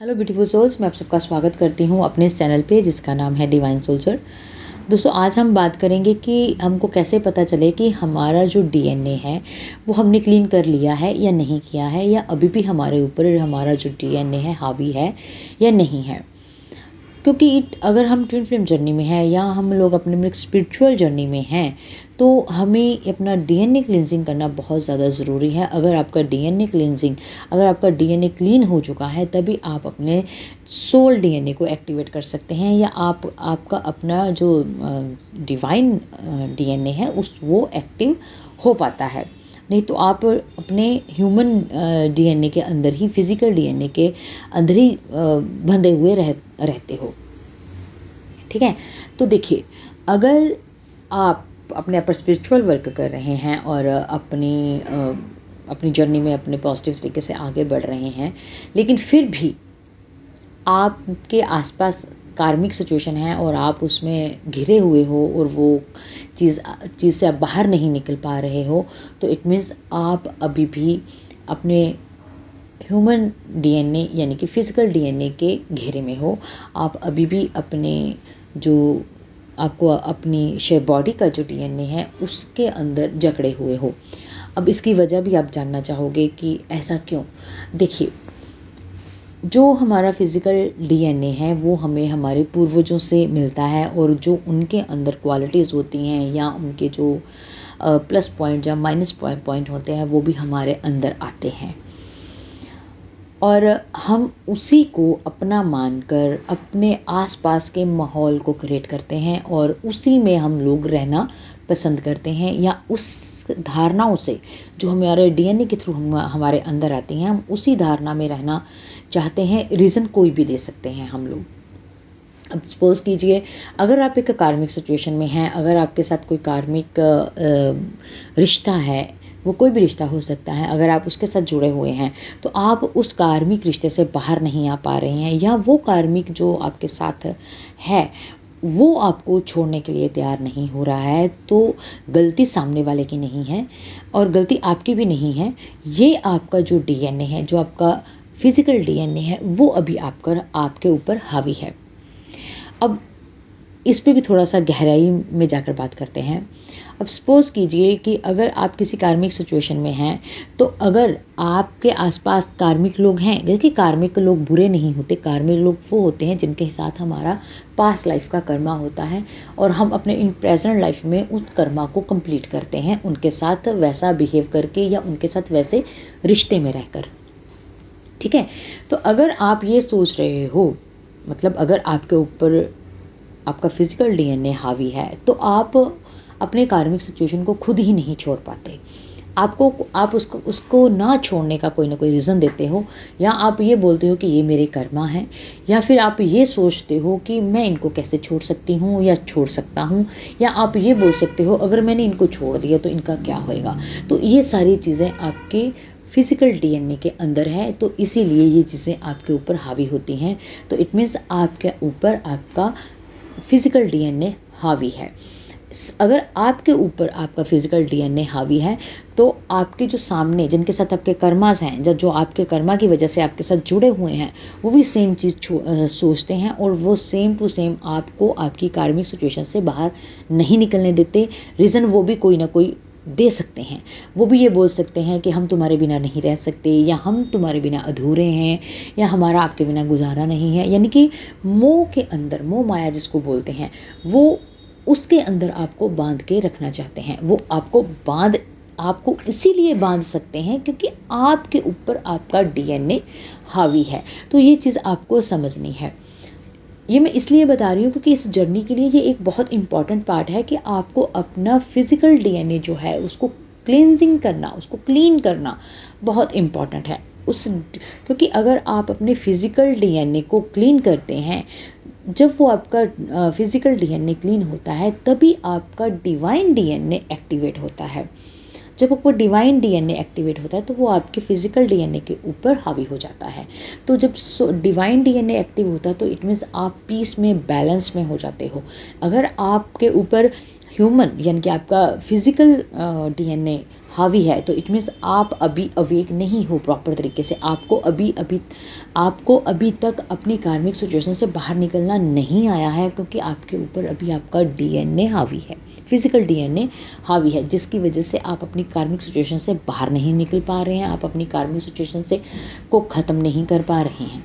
Hello beautiful souls, मैं आप सबका स्वागत करती हूँ अपने इस चैनल पे जिसका नाम है डिवाइन सोल्जर। दोस्तों, आज हम बात करेंगे कि हमको कैसे पता चले कि हमारा जो डीएनए है वो हमने क्लीन कर लिया है या नहीं किया है, या अभी भी हमारे ऊपर हमारा जो डीएनए है हावी है या नहीं है। क्योंकि अगर हम ट्विन फ्लेम जर्नी में हैं या हम लोग अपने में स्पिरिचुअल जर्नी में हैं, तो हमें अपना डीएनए क्लींजिंग करना बहुत ज़्यादा ज़रूरी है। अगर आपका डीएनए क्लीन हो चुका है, तभी आप अपने सोल डीएनए को एक्टिवेट कर सकते हैं, या आपका अपना जो डिवाइन डीएनए है वो एक्टिव हो पाता है। नहीं तो आप अपने ह्यूमन डीएनए के अंदर ही, फिजिकल डीएनए के अंदर ही बंधे हुए रहते हो। ठीक है, तो देखिए, अगर आप अपने आप पर स्पिरिचुअल वर्क कर रहे हैं और अपनी जर्नी में अपने पॉजिटिव तरीके से आगे बढ़ रहे हैं, लेकिन फिर भी आपके आसपास कार्मिक सिचुएशन है और आप उसमें घिरे हुए हो और वो चीज़ से आप बाहर नहीं निकल पा रहे हो, तो इट मीन्स आप अभी भी अपने ह्यूमन डीएनए यानी कि फिजिकल डीएनए के घेरे में हो। आप अभी भी जो आपको अपनी बॉडी का जो डीएनए है उसके अंदर जकड़े हुए हो। अब इसकी वजह भी आप जानना चाहोगे कि ऐसा क्यों। देखिए, जो हमारा फिजिकल डीएनए है वो हमें हमारे पूर्वजों से मिलता है, और जो उनके अंदर क्वालिटीज़ होती हैं या उनके जो प्लस पॉइंट या माइनस पॉइंट होते हैं वो भी हमारे अंदर आते हैं, और हम उसी को अपना मानकर अपने आसपास के माहौल को क्रिएट करते हैं और उसी में हम लोग रहना पसंद करते हैं, या उस धारणाओं से जो हमारे डीएनए के थ्रू हमारे अंदर आती हैं, हम उसी धारणा में रहना चाहते हैं। रीज़न कोई भी दे सकते हैं हम लोग। अब सपोज कीजिए, अगर आप एक कार्मिक सिचुएशन में हैं, अगर आपके साथ कोई कार्मिक रिश्ता है, वो कोई भी रिश्ता हो सकता है, अगर आप उसके साथ जुड़े हुए हैं तो आप उस कार्मिक रिश्ते से बाहर नहीं आ पा रहे हैं, या वो कार्मिक जो आपके साथ है वो आपको छोड़ने के लिए तैयार नहीं हो रहा है, तो गलती सामने वाले की नहीं है और गलती आपकी भी नहीं है। ये आपका जो डीएनए है, जो आपका फिजिकल डीएनए है, वो अभी आपके ऊपर हावी है। अब इस पे भी थोड़ा सा गहराई में जाकर बात करते हैं। अब सपोज़ कीजिए कि अगर आप किसी कार्मिक सिचुएशन में हैं, तो अगर आपके आसपास कार्मिक लोग हैं, देखिए कार्मिक लोग बुरे नहीं होते, कार्मिक लोग वो होते हैं जिनके साथ हमारा पास्ट लाइफ का कर्मा होता है, और हम अपने इन प्रेजेंट लाइफ में उस कर्मा को कंप्लीट करते हैं उनके साथ वैसा बिहेव करके या उनके साथ वैसे रिश्ते में रहकर। ठीक है, तो अगर आप ये सोच रहे हो, मतलब अगर आपके ऊपर आपका फिजिकल डीएनए हावी है, तो आप अपने कार्मिक सिचुएशन को खुद ही नहीं छोड़ पाते। आप उसको ना छोड़ने का कोई ना कोई रीज़न देते हो, या आप ये बोलते हो कि ये मेरे कर्मा है, या फिर आप ये सोचते हो कि मैं इनको कैसे छोड़ सकती हूँ या छोड़ सकता हूँ, या आप ये बोल सकते हो अगर मैंने इनको छोड़ दिया तो इनका क्या होएगा। तो ये सारी चीज़ें आपके फिजिकल डीएनए के अंदर है, तो इसीलिए ये चीज़ें आपके ऊपर हावी होती हैं। तो इट मीन्स आपके ऊपर आपका फिजिकल डीएनए हावी है। अगर आपके ऊपर आपका फिजिकल डीएनए हावी है, तो आपके जो सामने जिनके साथ आपके कर्मास हैं, जो आपके कर्मा की वजह से आपके साथ जुड़े हुए हैं, वो भी सेम चीज़ सोचते हैं, और वो सेम टू सेम आपको आपकी कार्मिक सिचुएशन से बाहर नहीं निकलने देते। रीज़न वो भी कोई ना कोई दे सकते हैं। वो भी ये बोल सकते हैं कि हम तुम्हारे बिना नहीं रह सकते, या हम तुम्हारे बिना अधूरे हैं, या हमारा आपके बिना गुजारा नहीं है। यानी कि मोह के अंदर, मोह माया जिसको बोलते हैं, वो उसके अंदर आपको बांध के रखना चाहते हैं। वो आपको इसीलिए बांध सकते हैं क्योंकि आपके ऊपर आपका डीएनए हावी है। तो ये चीज़ आपको समझनी है। ये मैं इसलिए बता रही हूँ क्योंकि इस जर्नी के लिए ये एक बहुत इम्पॉर्टेंट पार्ट है कि आपको अपना फिजिकल डीएनए जो है उसको क्लींजिंग करना, उसको क्लीन करना बहुत इम्पॉर्टेंट है। क्योंकि अगर आप अपने फिजिकल डीएनए को क्लीन करते हैं, जब वो आपका फिजिकल डीएनए क्लीन होता है, तभी आपका डिवाइन डीएनए एक्टिवेट होता है। जब आपको डिवाइन डीएनए एक्टिवेट होता है तो वो आपके फिजिकल डीएनए के ऊपर हावी हो जाता है। तो जब डिवाइन डीएनए एक्टिव होता है तो इट मीन्स आप पीस में, बैलेंस में हो जाते हो। अगर आपके ऊपर ह्यूमन यानी कि आपका फिजिकल डीएनए हावी है, तो इट मीन्स आप अभी अवेक नहीं हो प्रॉपर तरीके से। आपको अभी तक अपनी कार्मिक सिचुएशन से बाहर निकलना नहीं आया है, क्योंकि आपके ऊपर अभी आपका डीएनए हावी है, फिजिकल डीएनए हावी है, जिसकी वजह से आप अपनी कार्मिक सिचुएशन से बाहर नहीं निकल पा रहे हैं, आप अपनी कार्मिक सिचुएशन से को ख़त्म नहीं कर पा रहे हैं।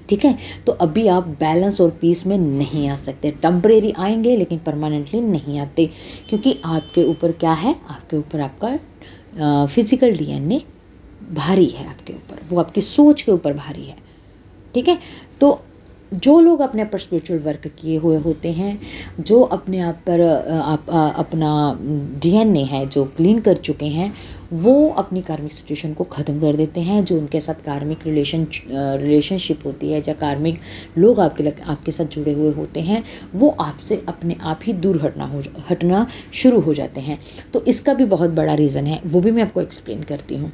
ठीक है, तो अभी आप बैलेंस और पीस में नहीं आ सकते। टेम्परेरी आएंगे लेकिन परमानेंटली नहीं आते, क्योंकि आपके ऊपर क्या है, आपके ऊपर आपका फिजिकल डीएनए भारी है, आपके ऊपर वो आपकी सोच के ऊपर भारी है। ठीक है, तो जो लोग अपने पर स्पिरिचुअल वर्क किए हुए होते हैं, जो अपने आप पर अपना डीएनए है जो क्लीन कर चुके हैं, वो अपनी कार्मिक सिचुएशन को ख़त्म कर देते हैं। जो उनके साथ कार्मिक रिलेशनशिप होती है, या कार्मिक लोग आपके साथ जुड़े हुए होते हैं, वो आपसे अपने आप ही दूर हटना शुरू हो जाते हैं। तो इसका भी बहुत बड़ा रीज़न है, वो भी मैं आपको एक्सप्लेन करती हूँ।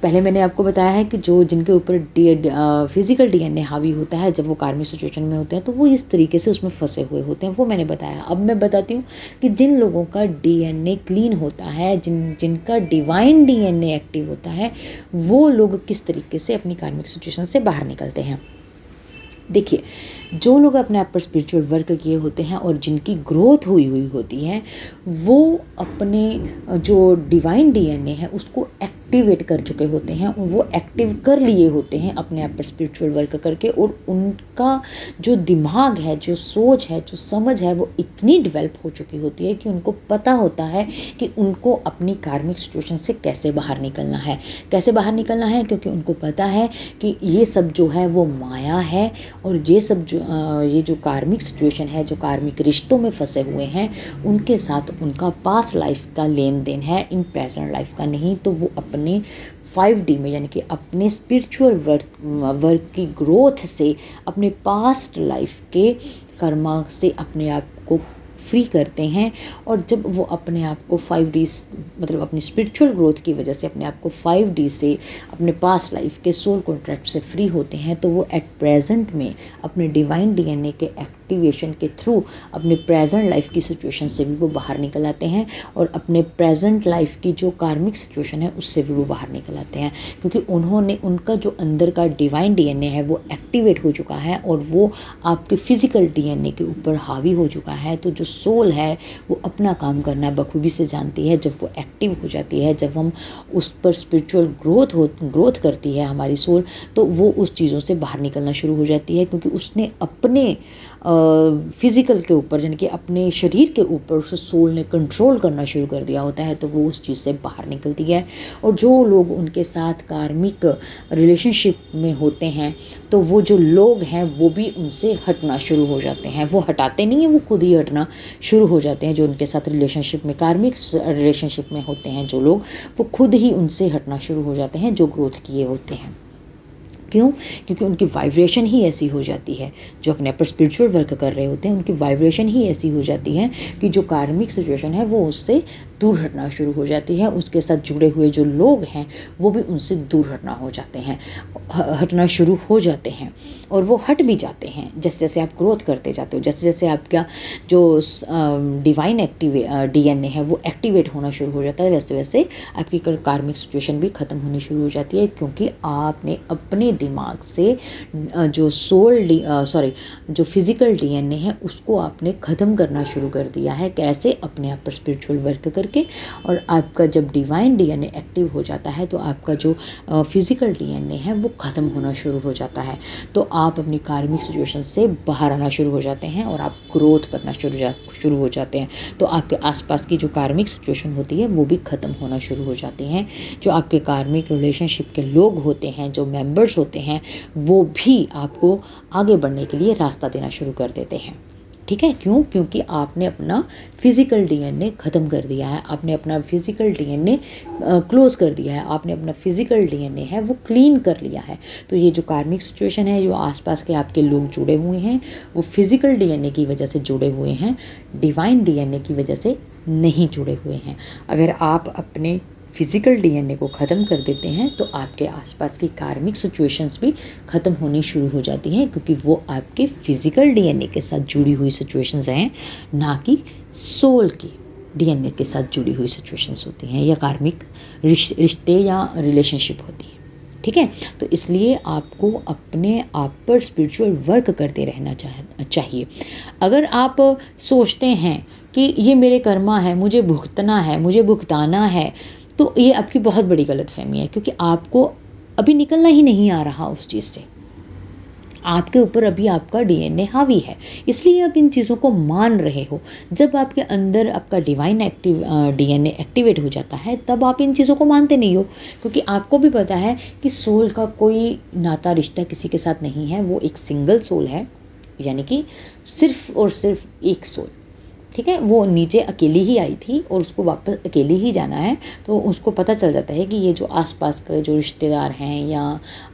पहले मैंने आपको बताया है कि जिनके ऊपर फिजिकल डीएनए हावी होता है, जब वो कार्मिक सिचुएशन में होते हैं तो वो इस तरीके से उसमें फंसे हुए होते हैं, वो मैंने बताया। अब मैं बताती हूँ कि जिन लोगों का डीएनए क्लीन होता है, जिनका डिवाइन डीएनए एक्टिव होता है, वो लोग किस तरीके से अपनी कार्मिक सिचुएशन से बाहर निकलते हैं। देखिए, जो लोग अपने आप पर स्पिरिचुअल वर्क किए होते हैं और जिनकी ग्रोथ हुई होती है, वो अपने जो डिवाइन डीएनए है उसको एक्टिवेट कर चुके होते हैं, वो एक्टिव कर लिए होते हैं अपने आप पर स्पिरिचुअल वर्क करके। और उनका जो दिमाग है, जो सोच है, जो समझ है, वो इतनी डेवलप हो चुकी होती है कि उनको पता होता है कि उनको अपनी कार्मिक सिचुएशन से कैसे बाहर निकलना है। कैसे बाहर निकलना है, क्योंकि उनको पता है कि ये सब जो है वो माया है, और ये जो कार्मिक सिचुएशन है, जो कार्मिक रिश्तों में फंसे हुए हैं, उनके साथ उनका पास्ट लाइफ का लेन देन है, इन प्रेजेंट लाइफ का नहीं। तो वो अपने 5D में यानी कि अपने स्पिरिचुअल वर्क की ग्रोथ से, अपने पास्ट लाइफ के कर्मा से अपने आप को फ्री करते हैं। और जब वो अपने आप को 5D मतलब अपनी स्पिरिचुअल ग्रोथ की वजह से अपने आप को 5D से, अपने पास्ट लाइफ के सोल कॉन्ट्रैक्ट से फ्री होते हैं, तो वो एट प्रेजेंट में अपने डिवाइन डीएनए के एक्टिवेशन के थ्रू अपने प्रेजेंट लाइफ की सिचुएशन से भी वो बाहर निकल आते हैं, और अपने प्रेजेंट लाइफ की जो कार्मिक सिचुएशन है उससे भी वो बाहर निकल आते हैं, क्योंकि उनका जो अंदर का डिवाइन डीएनए है वो एक्टिवेट हो चुका है, और वो आपके फिजिकल डीएनए के ऊपर हावी हो चुका है। तो जो सोल है वो अपना काम करना बखूबी से जानती है। जब वो एक्टिव हो जाती है, जब हम उस पर स्पिरिचुअल ग्रोथ करती है हमारी सोल, तो वो उस चीज़ों से बाहर निकलना शुरू हो जाती है, क्योंकि उसने अपने फिजिकल के ऊपर यानी कि अपने शरीर के ऊपर उस सोल ने कंट्रोल करना शुरू कर दिया होता है, तो वो उस चीज़ से बाहर निकलती है। और जो लोग उनके साथ कार्मिक रिलेशनशिप में होते हैं, तो वो जो लोग हैं वो भी उनसे हटना शुरू हो जाते हैं। वो हटाते नहीं हैं, वो खुद ही हटना शुरू हो जाते हैं। जो उनके साथ रिलेशनशिप में, कार्मिक रिलेशनशिप में होते हैं जो लोग, वो खुद ही उनसे हटना शुरू हो जाते हैं, जो ग्रोथ किए होते हैं। क्यों? क्योंकि उनकी वाइब्रेशन ही ऐसी हो जाती है। जो अपने पर स्पिरिचुअल वर्क कर रहे होते हैं, उनकी वाइब्रेशन ही ऐसी हो जाती है कि जो कार्मिक सिचुएशन है वो उससे दूर हटना शुरू हो जाती है। उसके साथ जुड़े हुए जो लोग हैं वो भी उनसे दूर हटना शुरू हो जाते हैं, और वो हट भी जाते हैं जैसे जैसे आप ग्रोथ करते जाते हो, जैसे जैसे आपका जो डिवाइन डीएनए है वो एक्टिवेट होना शुरू हो जाता है, वैसे वैसे आपकी कार्मिक सिचुएशन भी ख़त्म होनी शुरू हो जाती है। क्योंकि आपने अपने दिमाग से जो फिजिकल डीएनए है उसको आपने ख़त्म करना शुरू कर दिया है। कैसे? अपने आप पर स्पिरिचुअल वर्क करके। और आपका जब डिवाइन डीएनए एक्टिव हो जाता है, तो आपका जो फिजिकल डीएनए है वो ख़त्म होना शुरू हो जाता है। तो आप अपनी कार्मिक सिचुएशन से बाहर आना शुरू हो जाते हैं, और आप ग्रोथ करना शुरू हो जाते हैं। तो आपके आसपास की जो कार्मिक सिचुएशन होती है वो भी ख़त्म होना शुरू हो जाती हैं। जो आपके कार्मिक रिलेशनशिप के लोग होते हैं, जो मेंबर्स होते हैं, वो भी आपको आगे बढ़ने के लिए रास्ता देना शुरू कर देते हैं। ठीक है? क्यों? क्योंकि आपने अपना फिजिकल डीएनए ख़त्म कर दिया है, आपने अपना फिजिकल डीएनए क्लोज कर दिया है, आपने अपना फिजिकल डीएनए है वो क्लीन कर लिया है। तो ये जो कार्मिक सिचुएशन है, जो आसपास के आपके लोग जुड़े हुए हैं, वो फिजिकल डीएनए की वजह से जुड़े हुए हैं, डिवाइन डीएनए की वजह से नहीं जुड़े हुए हैं। अगर आप अपने फिज़िकल डीएनए को ख़त्म कर देते हैं तो आपके आसपास की कार्मिक सिचुएशंस भी ख़त्म होनी शुरू हो जाती हैं, क्योंकि वो आपके फिज़िकल डीएनए के साथ जुड़ी हुई सिचुएशंस हैं, ना कि सोल की डीएनए के साथ जुड़ी हुई सिचुएशंस होती हैं या कार्मिक रिश्ते या रिलेशनशिप होती है। ठीक है, तो इसलिए आपको अपने आप पर स्पिरिचुअल वर्क करते रहना चाहिए। अगर आप सोचते हैं कि ये मेरे कर्मा है, मुझे भुगतना है, मुझे भुगताना है, तो ये आपकी बहुत बड़ी गलतफहमी है, क्योंकि आपको अभी निकलना ही नहीं आ रहा उस चीज़ से। आपके ऊपर अभी आपका डीएनए हावी है, इसलिए आप इन चीज़ों को मान रहे हो। जब आपके अंदर आपका डिवाइन डीएनए एक्टिवेट हो जाता है, तब आप इन चीज़ों को मानते नहीं हो, क्योंकि आपको भी पता है कि सोल का कोई नाता रिश्ता किसी के साथ नहीं है। वो एक सिंगल सोल है, यानी कि सिर्फ और सिर्फ एक सोल। ठीक है, वो नीचे अकेली ही आई थी और उसको वापस अकेली ही जाना है। तो उसको पता चल जाता है कि ये जो आसपास के जो रिश्तेदार हैं या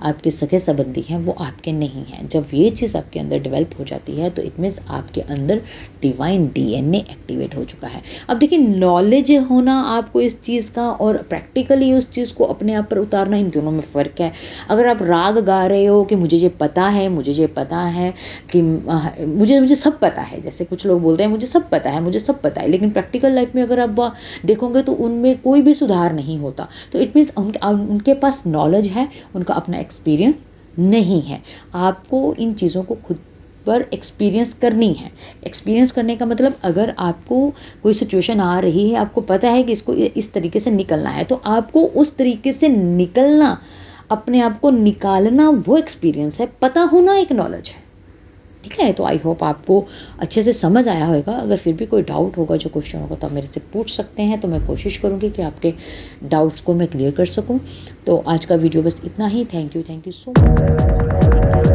आपके सगे संबंधी हैं वो आपके नहीं हैं। जब ये चीज़ आपके अंदर डेवलप हो जाती है तो इट मीन्स आपके अंदर डिवाइन डीएनए एक्टिवेट हो चुका है। अब देखिए, नॉलेज होना आपको इस चीज़ का और प्रैक्टिकली उस चीज़ को अपने आप पर उतारना, इन दोनों में फ़र्क है। अगर आप राग गा रहे हो कि मुझे ये पता है, मुझे ये पता है कि मुझे सब पता है, जैसे कुछ लोग बोलते हैं मुझे सब पता है, मुझे सब पता है, लेकिन प्रैक्टिकल लाइफ में अगर आप देखोगे तो उनमें कोई भी सुधार नहीं होता। तो इट मीन्स उनके पास नॉलेज है, उनका अपना एक्सपीरियंस नहीं है। आपको इन चीज़ों को खुद पर एक्सपीरियंस करनी है। एक्सपीरियंस करने का मतलब, अगर आपको कोई सिचुएशन आ रही है, आपको पता है कि इसको इस तरीके से निकलना है, तो आपको उस तरीके से निकलना, अपने आप को निकालना, वो एक्सपीरियंस है। पता होना एक नॉलेज है। ठीक है, तो आई होप आपको अच्छे से समझ आया होगा। अगर फिर भी कोई डाउट होगा, जो क्वेश्चन होगा, तो आप मेरे से पूछ सकते हैं, तो मैं कोशिश करूँगी कि आपके डाउट्स को मैं क्लियर कर सकूँ। तो आज का वीडियो बस इतना ही। Thank you so much.